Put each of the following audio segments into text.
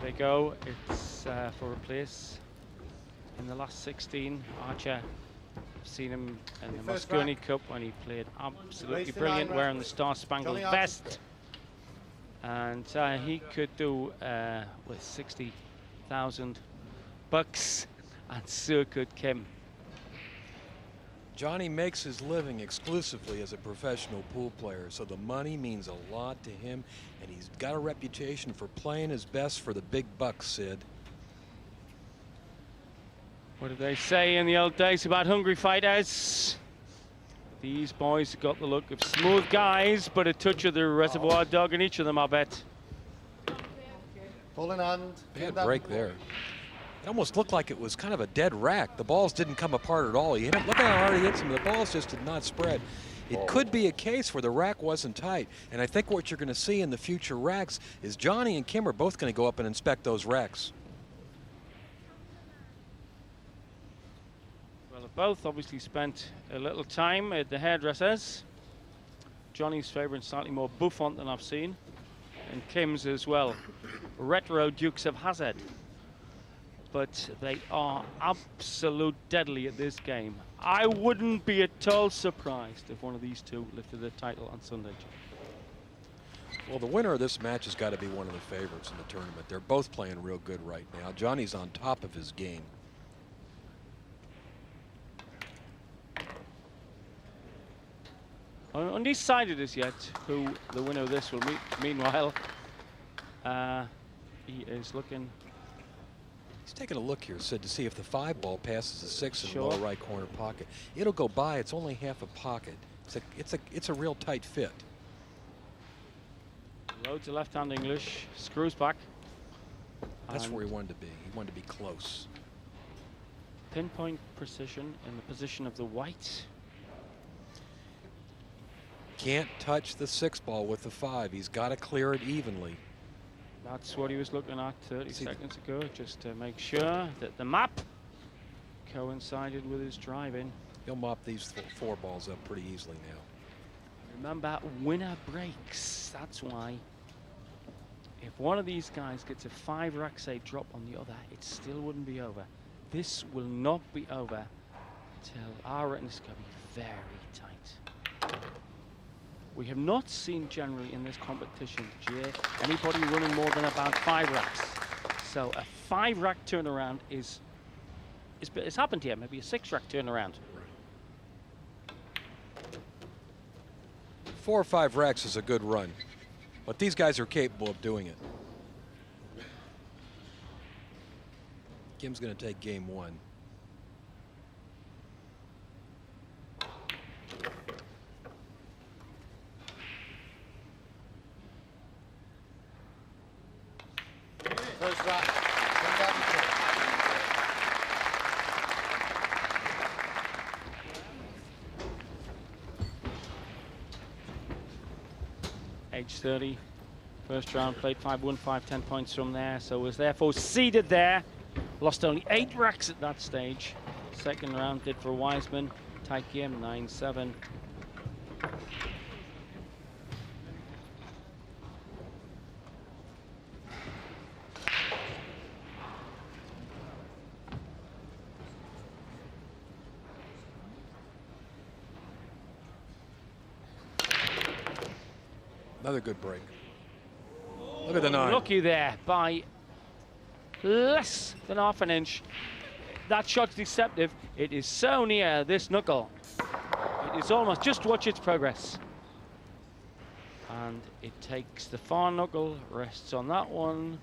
they go. It's for a place in the last 16. Archer, I've seen him in the Moscone Cup when he played absolutely brilliant, wearing the Star Spangled Vest. And he could do with 60,000 bucks, and so could Kim. Johnny makes his living exclusively as a professional pool player, so the money means a lot to him, and he's got a reputation for playing his best for the big bucks, Sid. What did they say in the old days about hungry fighters? These boys have got the look of smooth guys, but a touch of the reservoir dog in each of them, I bet. Full in hand. Bad break there. It almost looked like it was kind of a dead rack. The balls didn't come apart at all. He hit him. Look how hard he hits him. The balls just did not spread. It could be a case where the rack wasn't tight. And I think what you're going to see in the future racks is Johnny and Kim are both going to go up and inspect those racks. Well, they've both obviously spent a little time at the hairdressers. Johnny's favouring slightly more bouffant than I've seen, and Kim's as well. Retro Dukes of Hazzard. But they are absolute deadly at this game. I wouldn't be at all surprised if one of these two lifted the title on Sunday. Well, the winner of this match has got to be one of the favorites in the tournament. They're both playing real good right now. Johnny's on top of his game. Undecided as yet who the winner of this will meet. Meanwhile, he is looking. He's taking a look here, Sid, to see if the 5 ball passes the 6 in the Sure. lower right corner pocket. It'll go by. It's only half a pocket. It's a real tight fit. Loads of left-hand English. Screws back. That's where he wanted to be. He wanted to be close. Pinpoint precision in the position of the white. Can't touch the 6 ball with the 5. He's got to clear it evenly. That's what he was looking at 30 seconds ago, just to make sure that the map coincided with his driving. He'll mop these 4 balls up pretty easily now. Remember, winner breaks. That's why. If one of these guys gets a 5 rack say drop on the other, it still wouldn't be over. This will not be over till our reckon it's going to be very tight. We have not seen generally in this competition, Jay, anybody running more than about 5 racks. So a 5 rack turnaround it's happened here, maybe a 6 rack turnaround. 4 or 5 racks is a good run, but these guys are capable of doing it. Kim's going to take game 1. First rack. Kim Davenport. Age 30, first round, played 5-1, 5-10 points from there, so was therefore seeded there. Lost only 8 racks at that stage. Second round did for Wiseman. Tight game, 9-7. Another good break. Look at the 9. Lucky there by less than half an inch. That shot's deceptive. It is so near this knuckle. It is almost, just watch its progress. And it takes the far knuckle, rests on that one.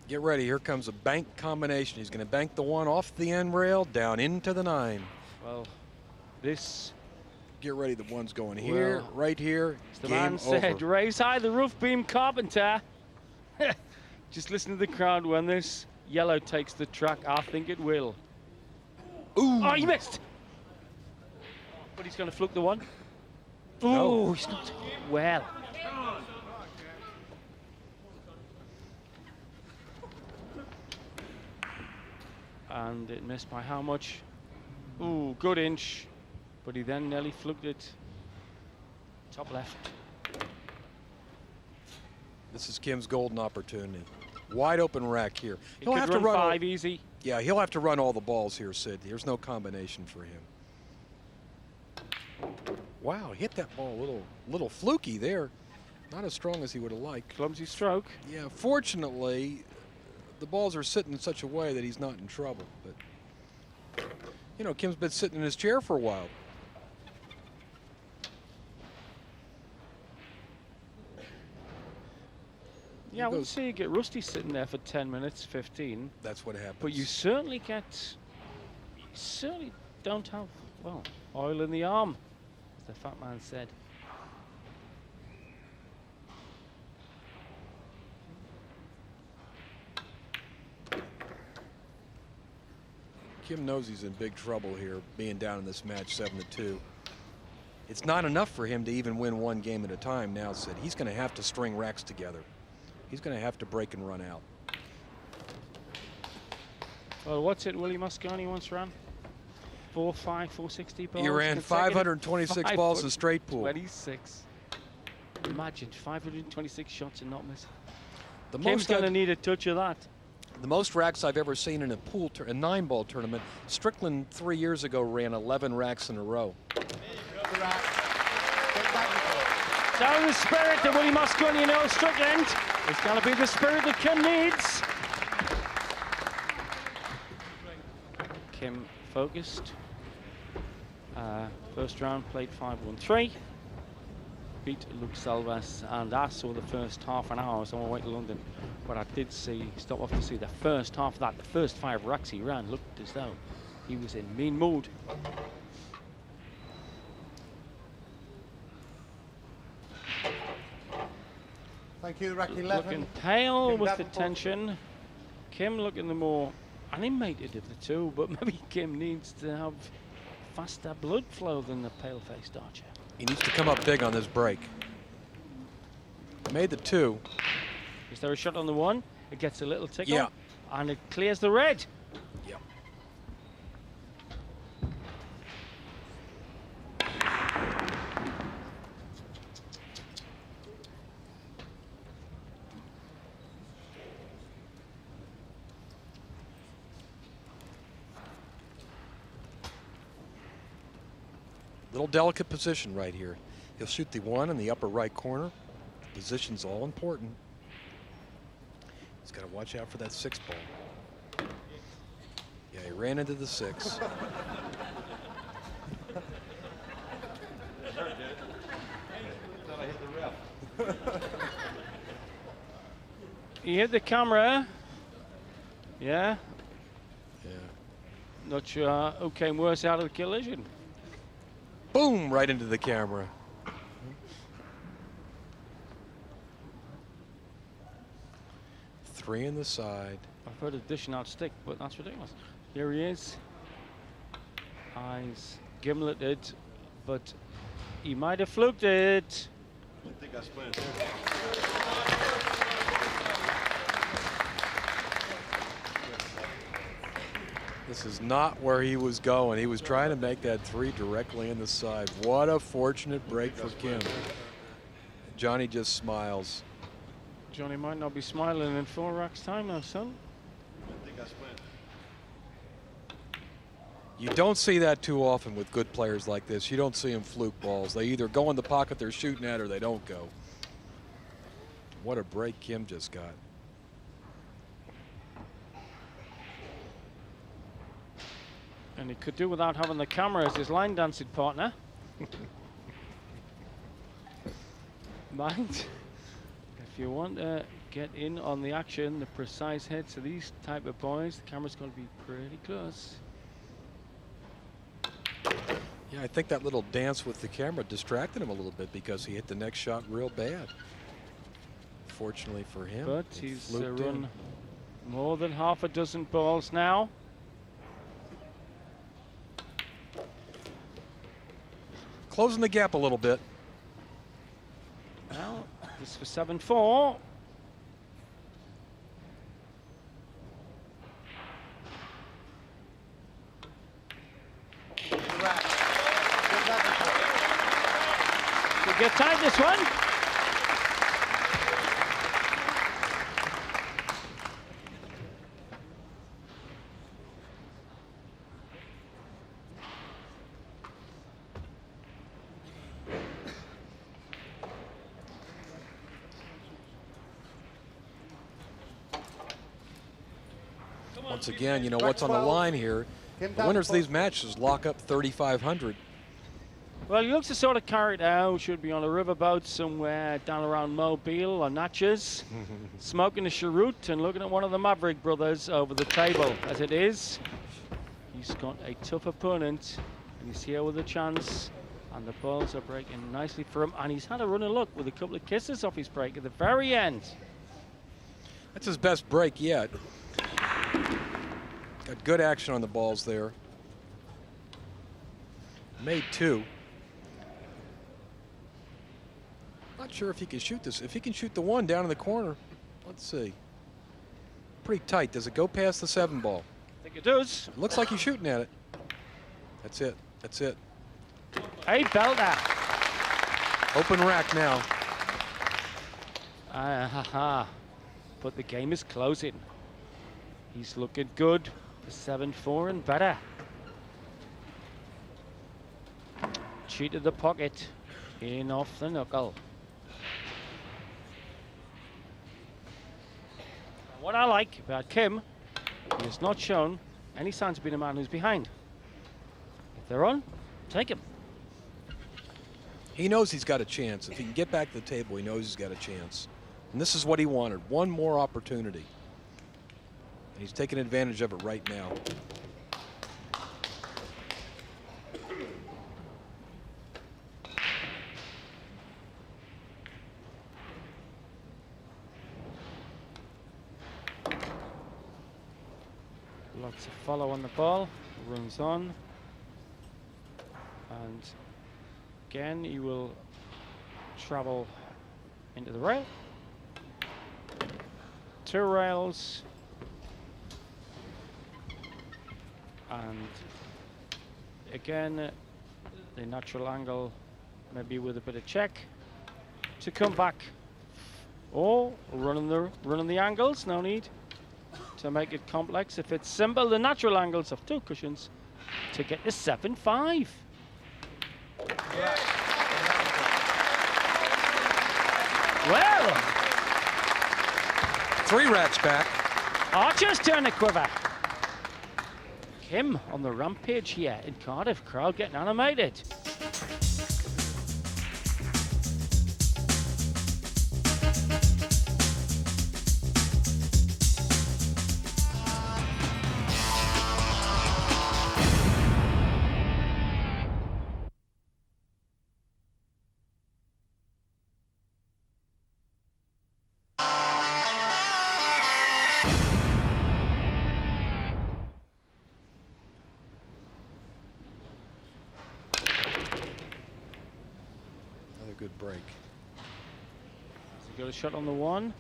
Get ready, here comes a bank combination. He's going to bank the 1 off the end rail, down into the 9. Well, this... Get ready, the 1's going here, right here. The game man said, over. raise high the roof beam, Carpenter. Just listen to the crowd when this yellow takes the track. I think it will. Ooh. Oh, he missed. But he's going to fluke the 1. Ooh, No. he's not well. And it missed by how much? Ooh, good inch. But he then nearly fluked it. Top left. This is Kim's golden opportunity. Wide open rack here. He He'll could have to run run 5 easy. Yeah, he'll have to run all the balls here, Sid. There's no combination for him. Wow, hit that ball a little fluky there. Not as strong as he would have liked. Clumsy stroke. Yeah, fortunately, the balls are sitting in such a way that he's not in trouble. But, you know, Kim's been sitting in his chair for a while. Yeah, I wouldn't say you get rusty sitting there for 10 minutes, 15. That's what happens. But you certainly don't have, well, oil in the arm, as the fat man said. Kim knows he's in big trouble here, being down in this match 7-2. It's not enough for him to even win one game at a time now, Sid. He's going to have to string racks together. He's going to have to break and run out. Well, what's it Willie Mosconi once ran? 460 balls. He ran 526 balls in straight pool. 26. Imagine 526 shots and not missing. The Kim's going to need a touch of that. The most racks I've ever seen in a pool, a 9-ball tournament. Strickland 3 years ago ran 11 racks in a row. Down the spirit that Willie Mosconi knows Strickland. It's going to be the spirit that Kim needs. Kim focused. First round played 5-1-3. Beat Luke Salvas, and I saw the first half an hour. I was on my way to London, but I did stop off to see the first half of that. The first 5 racks he ran looked as though he was in mean mood. Thank you, rack 11. Looking pale Kim with the Davenport. tension. Kim looking the more animated of the two, but maybe Kim needs to have faster blood flow than the pale-faced Archer. He needs to come up big on this break. Made the 2. Is there a shot on the 1? It gets a little tickle. Yeah. And it clears the red. Yep. Little delicate position right here. He'll shoot the 1 in the upper right corner. Position's all important. He's got to watch out for that 6 ball. Yeah, he ran into the 6. He hit the camera. Yeah. Yeah. Not sure who came worse out of the collision. Boom, right into the camera. Three in the side. I've heard of dishing out stick, but that's ridiculous. Here he is. Eyes gimleted, but he might have fluked it. I think I split it there. This is not where he was going. He was trying to make that 3 directly in the side. What a fortunate break for Kim. Johnny just smiles. Johnny might not be smiling in 4 racks time now, son. I think I split. You don't see that too often with good players like this. You don't see them fluke balls. They either go in the pocket they're shooting at or they don't go. What a break Kim just got. And he could do without having the camera as his line dancing partner. Mind, if you want to get in on the action, the precise hits of these type of boys, the camera's got to be pretty close. Yeah, I think that little dance with the camera distracted him a little bit because he hit the next shot real bad. Fortunately for him. But it he's fluked run in. more than half a dozen balls now. Closing the gap a little bit. Well, this for 7-4. Could get tight this one. once again, you know, what's on the line here. Kim The winners of these Davenport. matches lock up 3,500. Well, he looks to sort of carry it out. Should be on a riverboat somewhere down around Mobile or Natchez, smoking a cheroot and looking at one of the Maverick brothers over the table. As it is, he's got a tough opponent, and he's here with a chance. And the balls are breaking nicely for him. And he's had a run of luck with a couple of kisses off his break at the very end. That's his best break yet. Got good action on the balls there. Made 2. Not sure if he can shoot this. If he can shoot the 1 down in the corner, let's see. Pretty tight. Does it go past the 7 ball? I think it does. Looks like he's shooting at it. That's it. That's it. Hey, belter. Open rack now. But the game is closing. He's looking good. 7-4 and better. Cheated the pocket. In off the knuckle. What I like about Kim, he has not shown any signs of being a man who's behind. If they're on, take him. He knows he's got a chance. If he can get back to the table, he knows he's got a chance. And this is what he wanted. One more opportunity. And he's taking advantage of it right now. Lots of follow on the ball. Runs on. And again, he will travel into the rail. 2 rails. And again, the natural angle, maybe with a bit of check to come back. Or running the angles, no need to make it complex. If it's simple, the natural angles of 2 cushions to get the 7-5. Well, 3 racks back. Archer's turn to quiver. Kim on the rampage here in Cardiff. Crowd getting animated. Good break. He's got a shot on the 1.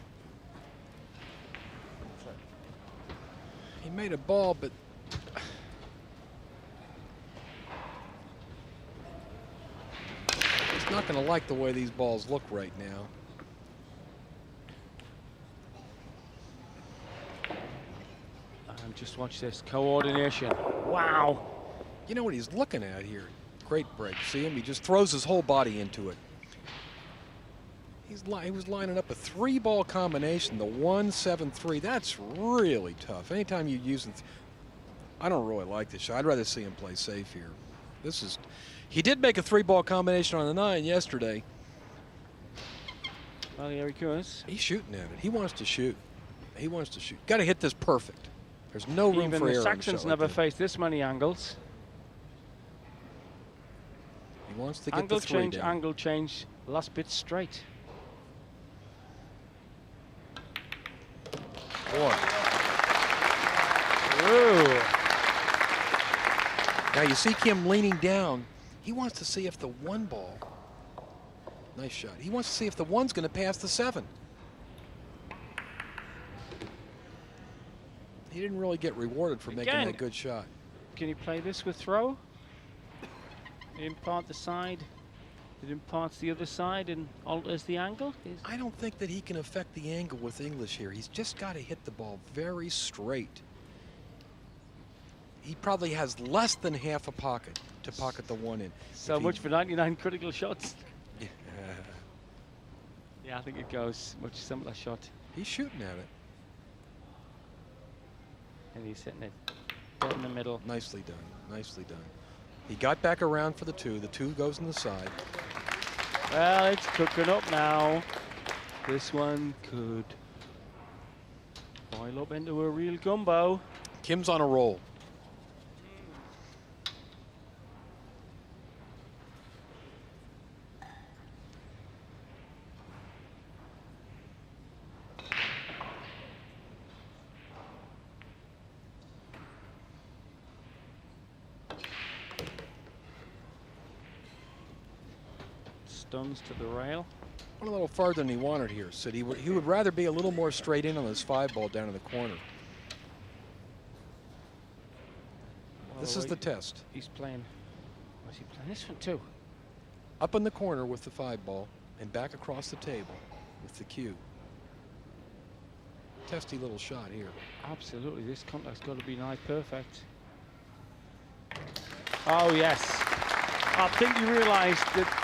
He made a ball, but he's not going to like the way these balls look right now. And just watch this coordination. Wow. You know what he's looking at here? Great break. See him? He just throws his whole body into it. He was lining up a 3-ball combination, the 1-7-3. That's really tough. Anytime you use it, I don't really like this shot. I'd rather see him play safe here. He did make a 3-ball combination on the 9 yesterday. Well, here he goes. He's shooting at it. He wants to shoot. He wants to shoot. Got to hit this perfect. There's no room Even for error. the Saxons never faced this many angles. He wants to get Angle the 3 change, down. angle change, last bit straight. Boy. Ooh. Now you see Kim leaning down. He wants to see if the 1 ball. Nice shot. He wants to see if the 1's going to pass the 7. He didn't really get rewarded for making Again. that good shot. Can you play this with throw? Impart the side. It imparts the other side and alters the angle. I don't think that he can affect the angle with English here. He's just got to hit the ball very straight. He probably has less than half a pocket to pocket the 1 in. So If much he- for 99 critical shots. Yeah. Yeah, I think it goes much simpler shot. He's shooting at it. And he's hitting it dead in the middle. Nicely done. Nicely done. He got back around for the 2. The 2 goes on the side. Well, it's cooking up now. This one could boil up into a real gumbo. Kim's on a roll. Stuns to the rail. Went a little farther than he wanted here, Sid. He would rather be a little more straight in on this 5-ball down in the corner. This is the test. He's playing. Where's he playing this one too? Up in the corner with the 5-ball and back across the table with the cue. Testy little shot here. Absolutely, this contact's got to be nigh perfect. Oh yes, I think you realised that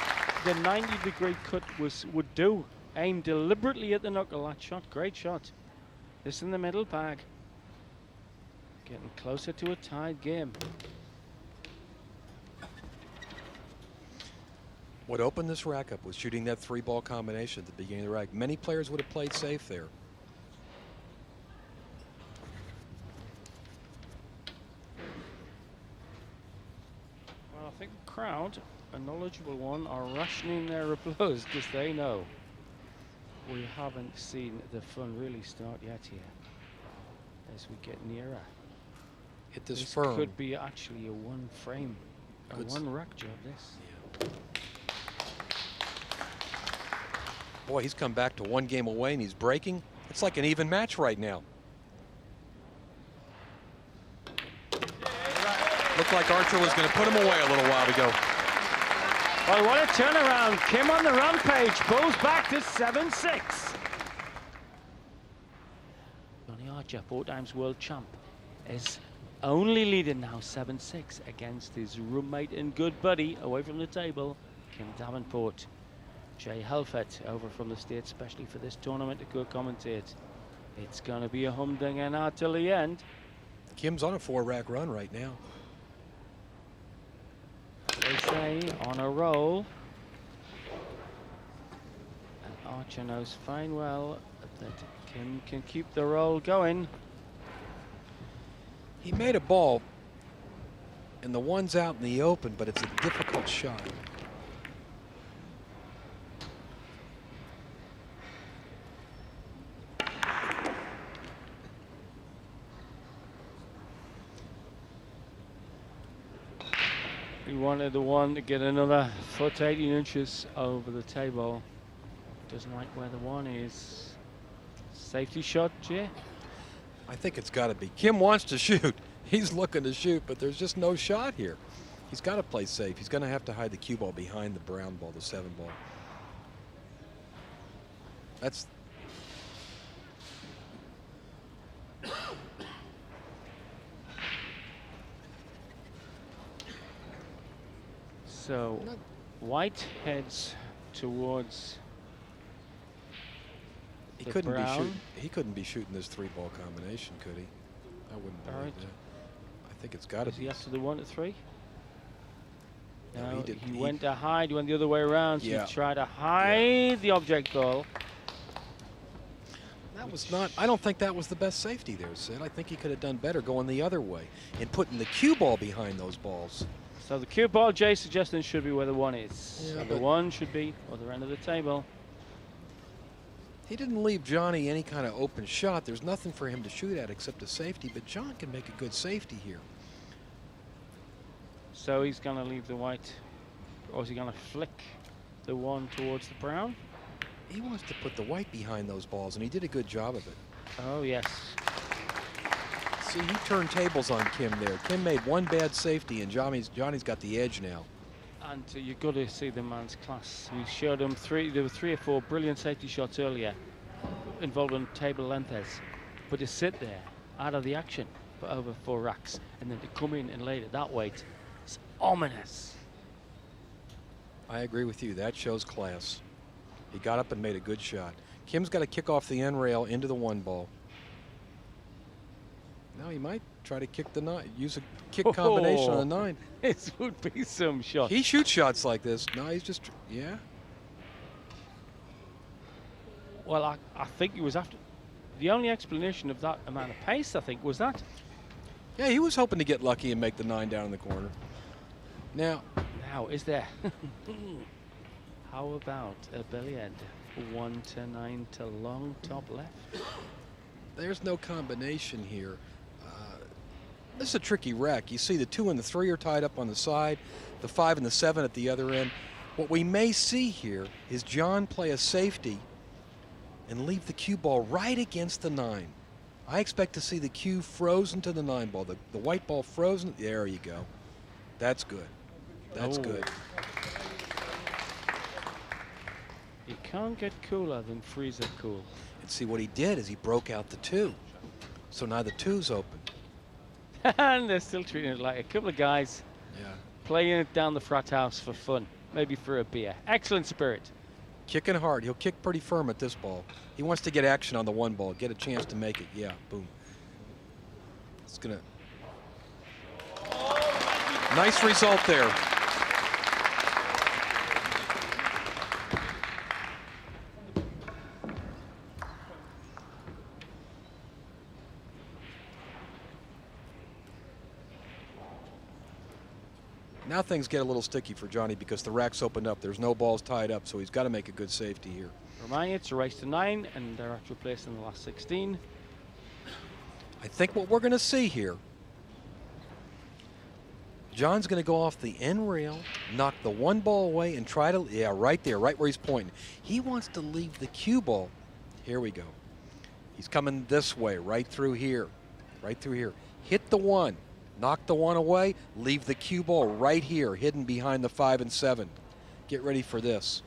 the 90-degree cut would do. Aim deliberately at the knuckle. That shot, great shot. This in the middle bag. Getting closer to a tied game. What opened this rack up was shooting that 3-ball combination at the beginning of the rack. Many players would have played safe there. Well, I think the crowd, a knowledgeable one, are rationing their applause because they know we haven't seen the fun really start yet here as we get nearer. Hit this This firm. could be actually a one frame, a Good one rack job, this. Yeah. Boy, he's come back to 1 game away and he's breaking. It's like an even match right now. Looked like Archer was going to put him away a little while ago. Well, what a turnaround. Kim on the rampage, pulls back to 7-6. Johnny Archer, 4 times world champ, is only leading now 7-6 against his roommate and good buddy away from the table, Kim Davenport. Jay Helfett over from the States, especially for this tournament, to co-commentate. It's going to be a humdinger now till the end. Kim's on a 4-rack run right now. They say on a roll. And Archer knows fine well that Kim can keep the roll going. He made a ball, and the 1's out in the open, but it's a difficult shot. He wanted the 1 to get another foot 18 inches over the table. Doesn't like where the 1 is. Safety shot, Jay? I think it's got to be. Kim wants to shoot. He's looking to shoot, but there's just no shot here. He's got to play safe. He's going to have to hide the cue ball behind the brown ball, the 7-ball. That's... So, white heads towards He the couldn't brown. be shooting. He couldn't be shooting this 3-ball combination, could he? I wouldn't believe Alright. that. I think it's got to Is be. he after the 1 to 3? No, No, he did- he he- went to hide. He went the other way around. So Yeah. he tried to hide the object ball. That was not. I don't think that was the best safety there, Sid. I think he could have done better going the other way and putting the cue ball behind those balls. So the cue ball, Jay's suggesting, should be where the 1 is. Yeah, So the but- 1 should be other end of the table. He didn't leave Johnny any kind of open shot. There's nothing for him to shoot at except a safety, but John can make a good safety here. So he's going to leave the white, or is he going to flick the 1 towards the brown? He wants to put the white behind those balls, and he did a good job of it. Oh, yes. See, he turned tables on Kim there. Kim made 1 bad safety, and Johnny's got the edge now. And you've got to see the man's class. We showed him there were 3 or 4 brilliant safety shots earlier involving table lengths. But to sit there out of the action for over 4 racks and then to come in and lay it that weight, it's ominous. I agree with you. That shows class. He got up and made a good shot. Kim's got to kick off the end rail into the 1 ball. Now he might try to kick the 9, use a kick combination on the 9. This would be some shot. He shoots shots like this. No, he's just, yeah. Well, I think he was after. The only explanation of that amount of pace, I think, was that. Yeah, he was hoping to get lucky and make the 9 down in the corner. Now, is there? How about a billiard? 1 to 9 to long top left. there's no combination here. This is a tricky rack. You see the 2 and the 3 are tied up on the side, the 5 and the 7 at the other end. What we may see here is John play a safety and leave the cue ball right against the 9. I expect to see the cue frozen to the 9 ball. The white ball frozen. There you go. That's good. That's good. You can't get cooler than freezer cool. And see what he did is he broke out the 2. So now the 2's open. And they're still treating it like a couple of guys playing it down the frat house for fun, maybe for a beer. Excellent spirit. Kicking hard. He'll kick pretty firm at this ball. He wants to get action on the 1 ball, get a chance to make it. Yeah, boom. It's gonna. Nice result there. Now things get a little sticky for Johnny because the rack's opened up. There's no balls tied up, so he's got to make a good safety here. Remind you, it's a race to 9, and they're actually placed in the last 16. I think what we're going to see here, John's going to go off the end rail, knock the 1 ball away, and try to, right there, right where he's pointing. He wants to leave the cue ball. Here we go. He's coming this way, right through here, right through here. Hit the 1. Knock the 1 away, leave the cue ball right here, hidden behind the 5 and 7. Get ready for this.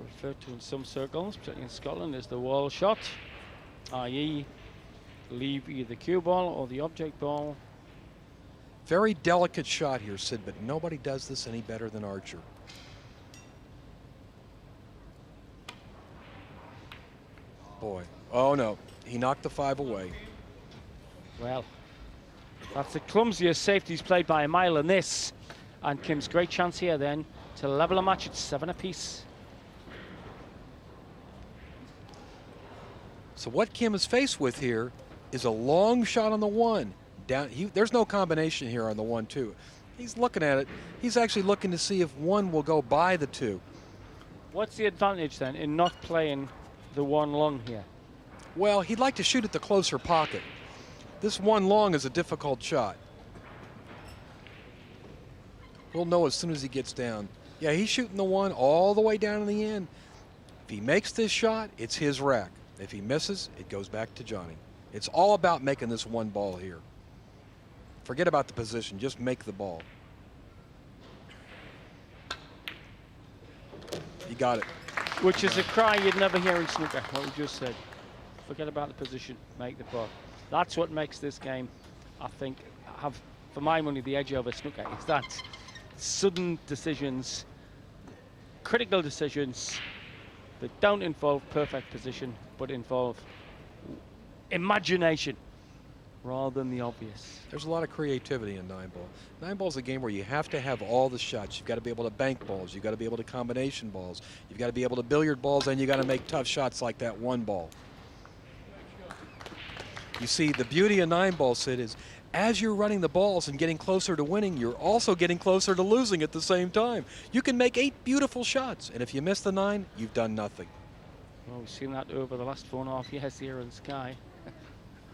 Referred to in some circles, particularly in Scotland, as the wall shot, i.e. leave either the cue ball or the object ball. Very delicate shot here, Sid, but nobody does this any better than Archer. Boy, oh no, he knocked the 5 away. Well, that's the clumsiest safeties played by a mile in this. And Kim's great chance here then to level a match at 7 apiece. So what Kim is faced with here is a long shot on the 1. There's no combination here on the 1-2. He's looking at it. He's actually looking to see if 1 will go by the 2. What's the advantage then in not playing the 1 long here? Well, he'd like to shoot at the closer pocket. This 1 long is a difficult shot. We'll know as soon as he gets down. Yeah, he's shooting the 1 all the way down to the end. If he makes this shot, it's his rack. If he misses, it goes back to Johnny. It's all about making this 1 ball here. Forget about the position, just make the ball. You got it. Which is a cry you'd never hear in snooker, what we just said. Forget about the position, make the ball. That's what makes this game, I think, have, for my money, the edge over snooker. Is that sudden decisions, critical decisions that don't involve perfect position, but involve imagination rather than the obvious. There's a lot of creativity in 9-ball. 9-ball is a game where you have to have all the shots. You've got to be able to bank balls. You've got to be able to combination balls. You've got to be able to billiard balls, and you've got to make tough shots like that 1 ball. You see, the beauty of 9-ball, Sid, is as you're running the balls and getting closer to winning, you're also getting closer to losing at the same time. You can make 8 beautiful shots, and if you miss the 9, you've done nothing. Well, we've seen that over the last 4.5 years here in Sky.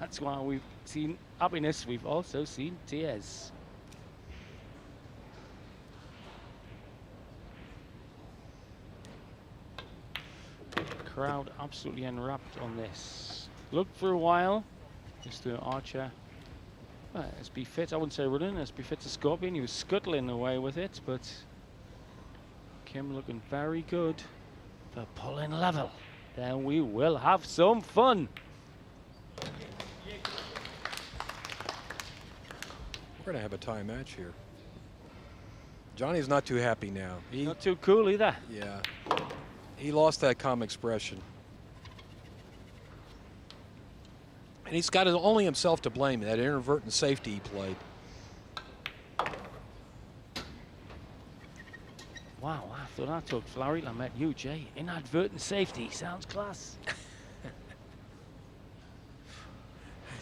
That's why we've seen happiness, we've also seen tears. Crowd absolutely enwrapped on this. Looked for a while. Mr. Archer, as be fit, I wouldn't say running, as be fit to Scorpion. He was scuttling away with it, but Kim looking very good for pulling level. Then we will have some fun. We're going to have a tie match here. Johnny's not too happy now. Not too cool either. Yeah. He lost that calm expression. And he's got only himself to blame, that inadvertent safety he played. Wow, after that took Flurry, I met you, Jay. Inadvertent safety, sounds class. I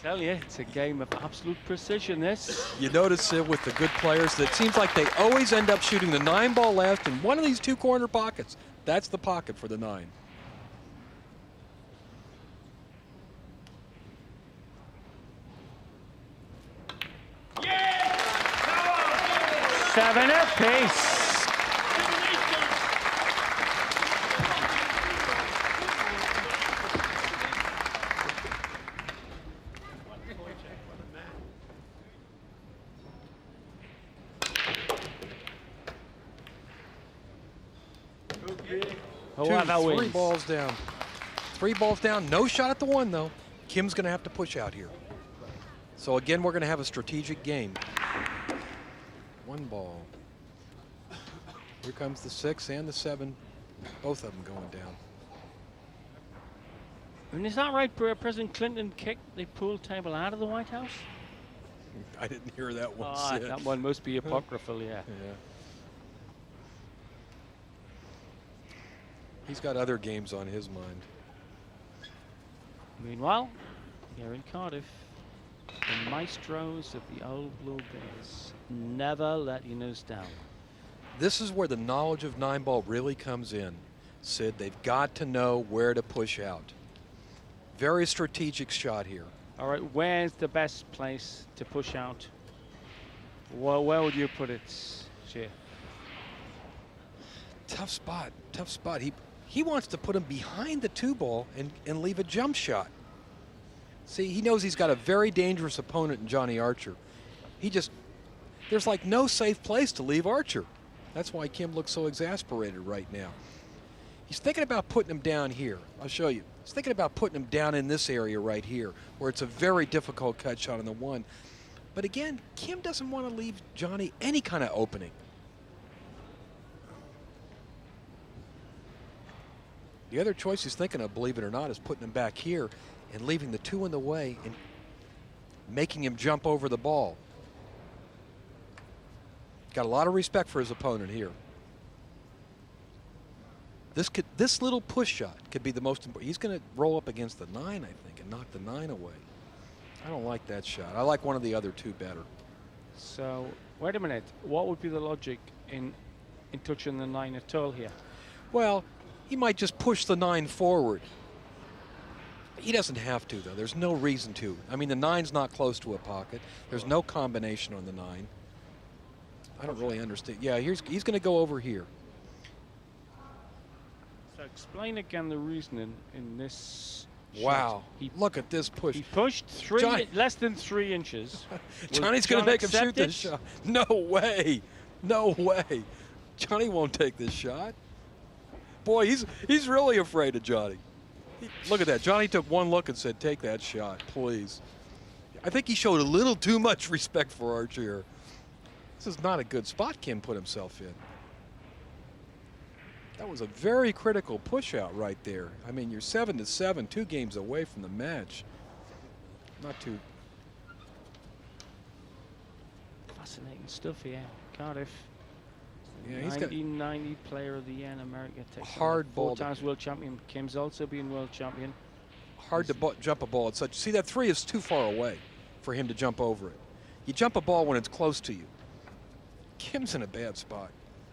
tell you, it's a game of absolute precision, this. You notice it with the good players that it seems like they always end up shooting the 9-ball left in one of these 2 corner pockets. That's the pocket for the 9. Seven apiece. Two, 3 balls down. 3 balls down. No shot at the 1, though. Kim's going to have to push out here. So, again, we're going to have a strategic game. 1 ball. Here comes the 6 and the 7. Both of them going down. I mean, is that right? President Clinton kicked the pool table out of the White House? I didn't hear that one. Oh, that one must be apocryphal, yeah. Yeah. He's got other games on his mind. Meanwhile, here in Cardiff, the maestros of the old Blue Bears never let you nose down. This is where the knowledge of 9-ball really comes in, Sid. They've got to know where to push out. Very strategic shot here. All right, where's the best place to push out? Well, where would you put it, Shea? Tough spot, tough spot. He wants to put him behind the 2-ball and leave a jump shot. See, he knows he's got a very dangerous opponent in Johnny Archer. There's like no safe place to leave Archer. That's why Kim looks so exasperated right now. He's thinking about putting him down here. I'll show you. He's thinking about putting him down in this area right here, where it's a very difficult cut shot on the 1. But again, Kim doesn't want to leave Johnny any kind of opening. The other choice he's thinking of, believe it or not, is putting him back here and leaving the 2 in the way and making him jump over the ball. Got a lot of respect for his opponent here. This little push shot could be the most important. He's going to roll up against the 9, I think, and knock the 9 away. I don't like that shot. I like one of the other 2 better. So, wait a minute. What would be the logic in touching the 9 at all here? Well, he might just push the 9 forward. He doesn't have to, though. There's no reason to. I mean, the 9's not close to a pocket. There's no combination on the 9. I don't really understand. Yeah, he's going to go over here. So explain again the reasoning in this Wow. shot. Look at this push. He pushed less than 3 inches. Johnny's going to make him shoot this shot. No way. No way. Johnny won't take this shot. Boy, he's really afraid of Johnny. Look at that. Johnny took 1 look and said, take that shot, please. I think he showed a little too much respect for Archer here. This is not a good spot Kim put himself in. That was a very critical push out right there. I mean, you're 7-7, 2 games away from the match. Not too. Fascinating stuff here. Cardiff. Yeah, he's got 1990 Player of the Year in America. Takes hard ball. 4 times world champion. Kim's also been world champion. Hard to jump a ball at such. See, that 3 is too far away for him to jump over it. You jump a ball when it's close to you. Kim's in a bad spot.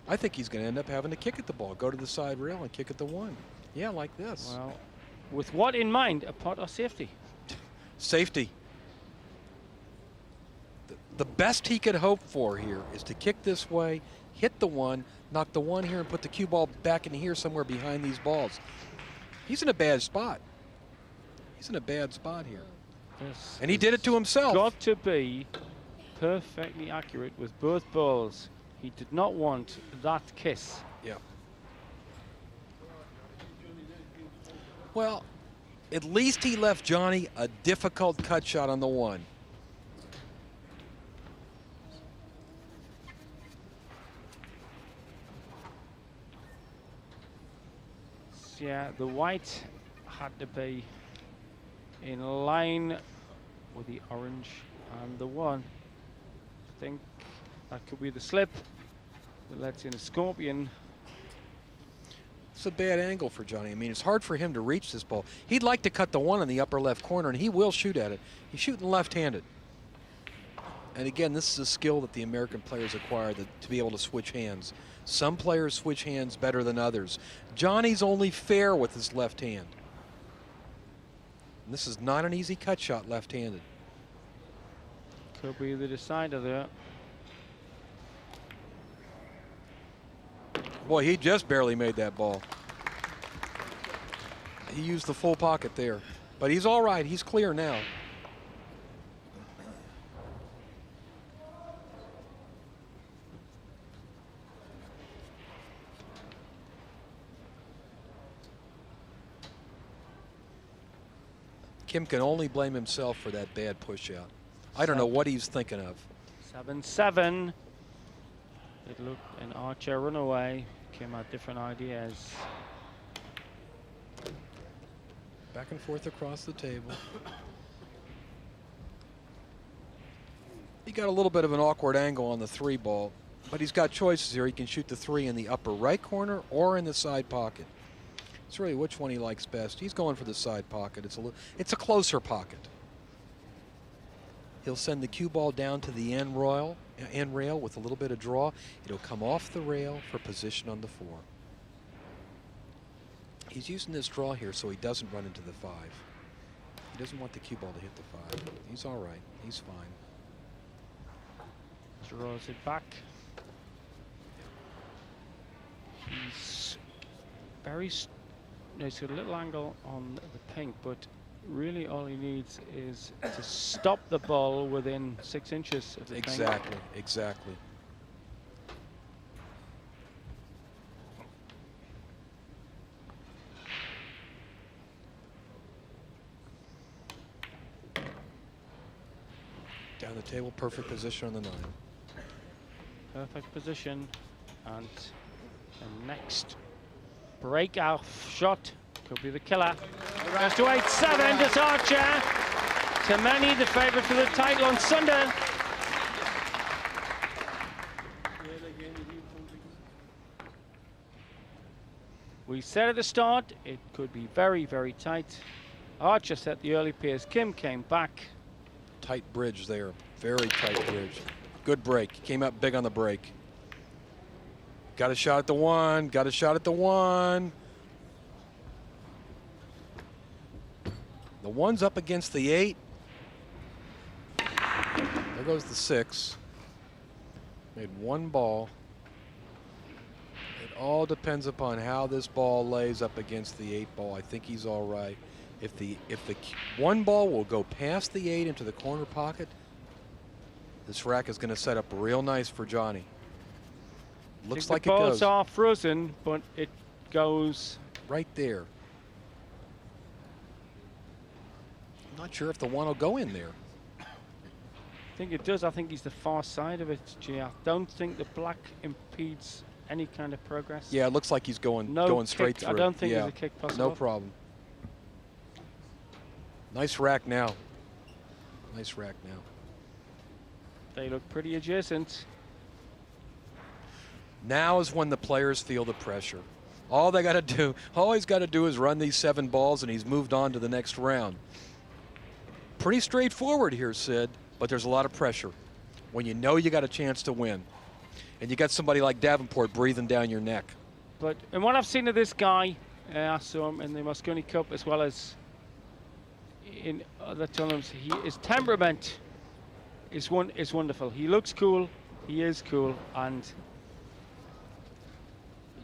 I think he's going to end up having to kick at the ball, go to the side rail and kick at the 1. Yeah, like this. Well, with what in mind? A putt or safety? Safety. The best he could hope for here is to kick this way, hit the 1, knock the 1 here, and put the cue ball back in here somewhere behind these balls. He's in a bad spot. He's in a bad spot here. And he did it to himself. Got to be perfectly accurate with both balls. He did not want that kiss. Yeah. Well, at least he left Johnny a difficult cut shot on the 1. Yeah, the white had to be in line with the orange and the 1. I think that could be the slip that lets in a scorpion. It's a bad angle for Johnny. I mean, it's hard for him to reach this ball. He'd like to cut the 1 in the upper left corner, and he will shoot at it. He's shooting left-handed. And again, this is a skill that the American players acquire to be able to switch hands. Some players switch hands better than others. Johnny's only fair with his left hand. And this is not an easy cut shot left-handed. Could be the decider there. Boy, he just barely made that ball. He used the full pocket there. But he's all right. He's clear now. Kim can only blame himself for that bad push out. I don't know what he's thinking of. 7-7. It looked an Archer runaway. Kim had different ideas. Back and forth across the table. He got a little bit of an awkward angle on the 3 ball, but he's got choices here. He can shoot the 3 in the upper right corner or in the side pocket. It's really which one he likes best. He's going for the side pocket. It's a closer pocket. He'll send the cue ball down to the end rail with a little bit of draw. It'll come off the rail for position on the 4. He's using this draw here so he doesn't run into the 5. He doesn't want the cue ball to hit the 5. He's all right. He's fine. Draws it back. He's very. He's got a little angle on the pink, but really all he needs is to stop the ball within 6 inches of the pink. Exactly. Down the table, perfect position on the 9. Perfect position, and the next breakout shot could be the killer. Goes to 8-7, does Archer. To many, the favourite for the title on Sunday. We said at the start it could be very, very tight. Archer set the early pace. Kim came back. Tight bridge there, very tight bridge. Good break, came up big on the break. Got a shot at the 1, got a shot at the 1. The 1's up against the 8. There goes the 6. Made 1 ball. It all depends upon how this ball lays up against the 8 ball. I think he's all right. If the 1 ball will go past the 8 into the corner pocket, this rack is going to set up real nice for Johnny. Looks like it goes. The balls are frozen, but it goes right there. I'm not sure if the 1 will go in there. I think it does. I think he's the far side of it, G. I don't think the black impedes any kind of progress. Yeah, it looks like he's going straight through. I don't think there's a kick possible. No problem. Nice rack now. Nice rack now. They look pretty adjacent. Now is when the players feel the pressure. All he's got to do is run these 7 balls, and he's moved on to the next round. Pretty straightforward here, Sid, but there's a lot of pressure when you know you got a chance to win. And you got somebody like Davenport breathing down your neck. But in what I've seen of this guy, I saw him in the Mosconi Cup as well as in other tournaments, his temperament is wonderful. He looks cool, he is cool, and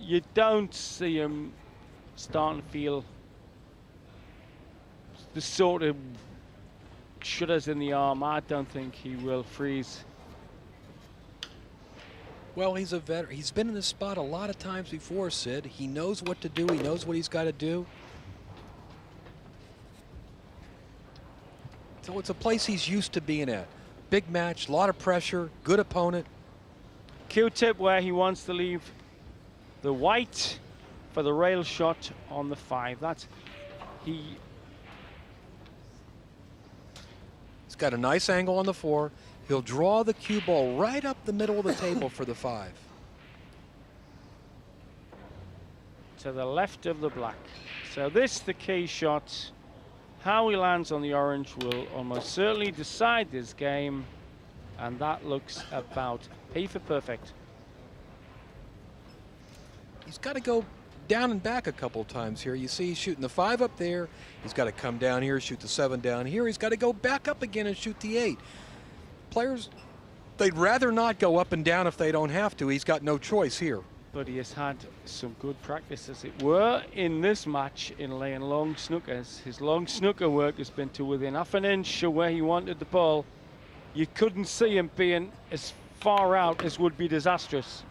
you don't see him starting to feel the sort of shudders in the arm. I don't think he will freeze. Well, he's a veteran. He's been in this spot a lot of times before, Sid. He knows what to do. He knows what he's got to do. So it's a place he's used to being at. Big match, a lot of pressure, good opponent. Q-tip where he wants to leave the white for the rail shot on the 5. He's He's got a nice angle on the 4. He'll draw the cue ball right up the middle of the table for the 5. To the left of the black. So this, the key shot. How he lands on the orange will almost certainly decide this game. And that looks about P for perfect. He's got to go down and back a couple times here. You see he's shooting the 5 up there. He's got to come down here, shoot the 7 down here. He's got to go back up again and shoot the 8. Players, they'd rather not go up and down if they don't have to. He's got no choice here. But he has had some good practice, as it were, in this match in laying long snookers. His long snooker work has been to within half an inch of where he wanted the ball. You couldn't see him being as far out as would be disastrous.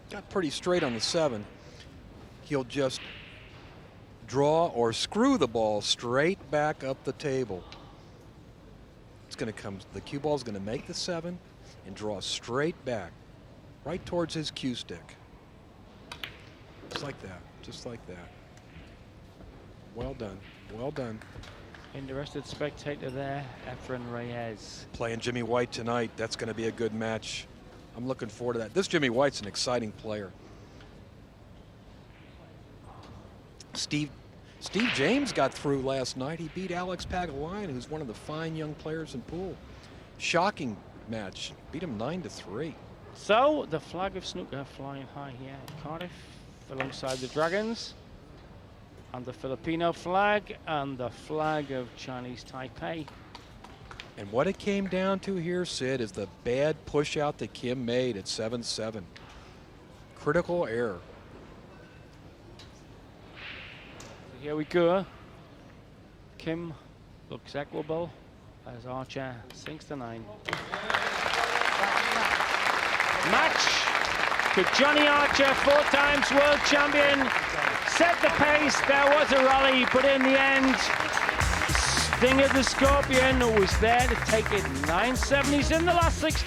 Got pretty straight on the 7. He'll just draw or screw the ball straight back up the table. It's going to come, the cue ball is going to make the 7 and draw straight back, right towards his cue stick. Just like that, just like that. Well done, well done. Interested spectator there, Efren Reyes. Playing Jimmy White tonight, that's going to be a good match. I'm looking forward to that. This Jimmy White's an exciting player. Steve James got through last night. He beat Alex Pagulayan, who's one of the fine young players in pool. Shocking match. Beat him 9-3. So the flag of snooker flying high here at Cardiff alongside the Dragons, and the Filipino flag and the flag of Chinese Taipei. And what it came down to here, Sid, is the bad push out that Kim made at 7-7. Critical error. Here we go. Kim looks equable as Archer sinks to 9. Match to Johnny Archer, 4 times world champion. Set the pace, there was a rally, but in the end, Stinger the Scorpion was there to take it 9-7. He's in the last 16.